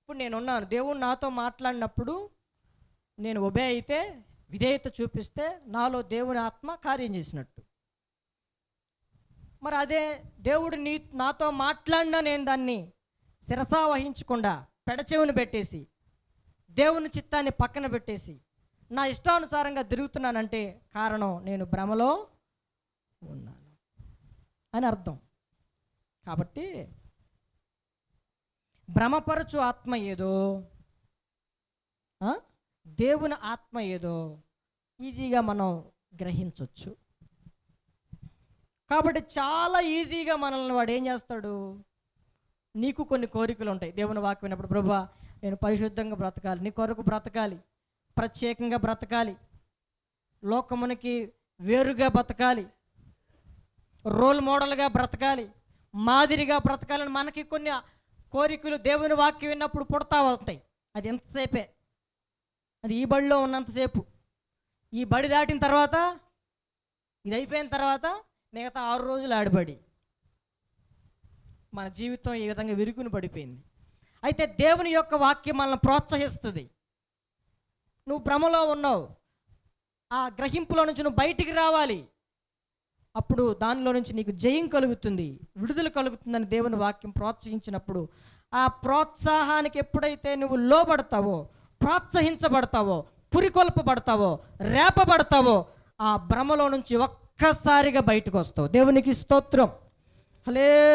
ఇప్పుడు నేనున్నాను, దేవుడు నాతో మాట్లాడినప్పుడు నేను ఒబే అయితే, విధేయత చూపిస్తే నాలో దేవుని ఆత్మ కార్యం చేసినట్టు. మరి అదే దేవుడు నాతో మాట్లాడినా నేను దాన్ని శిరసా వహించకుండా పెడచెవిని పెట్టేసి దేవుని చిత్తాన్ని పక్కన పెట్టేసి నా ఇష్టానుసారంగా తిరుగుతున్నానంటే కారణం నేను భ్రమలో ఉన్నాను అని అర్థం. కాబట్టి భ్రమపరచు ఆత్మ ఏదో, దేవుని ఆత్మ ఏదో ఈజీగా మనం గ్రహించవచ్చు. కాబట్టి చాలా ఈజీగా మనల్ని వాడు ఏం చేస్తాడు, నీకు కొన్ని కోరికలు ఉంటాయి. దేవుని వాక్యం విన్నప్పుడు, ప్రభువా నేను పరిశుద్ధంగా బ్రతకాలి, నీ కొరకు బ్రతకాలి, ప్రత్యేకంగా బ్రతకాలి, లోకమునికి వేరుగా బ్రతకాలి, రోల్ మోడల్గా బ్రతకాలి, మాదిరిగా బ్రతకాలని మనకి కొన్ని కోరికలు దేవుని వాక్యం విన్నప్పుడు పుడతా వస్తాయి. అది ఎంతసేపే, అది ఈ బడిలో ఉన్నంతసేపు. ఈ బడి దాటిన తర్వాత, ఇది అయిపోయిన తర్వాత మిగతా 6 రోజులు ఆడబడి మన జీవితం ఈ విధంగా విరుకుని పడిపోయింది. అయితే దేవుని యొక్క వాక్యం మనల్ని ప్రోత్సహిస్తుంది. నువ్వు భ్రమలో ఉన్నావు, ఆ గ్రహింపులో నుంచి నువ్వు బయటికి రావాలి. అప్పుడు దానిలో నుంచి నీకు జయం కలుగుతుంది, విడుదల కలుగుతుందని దేవుని వాక్యం ప్రోత్సహించినప్పుడు, ఆ ప్రోత్సాహానికి ఎప్పుడైతే నువ్వు లోబడతావో, ప్రోత్సహించబడతావో, పురికొల్పబడతావో, రేపబడతావో, ఆ భ్రమలో నుంచి ఒక్కసారిగా బయటకు వస్తావు. దేవునికి స్తోత్రం. హల్లెలూయా.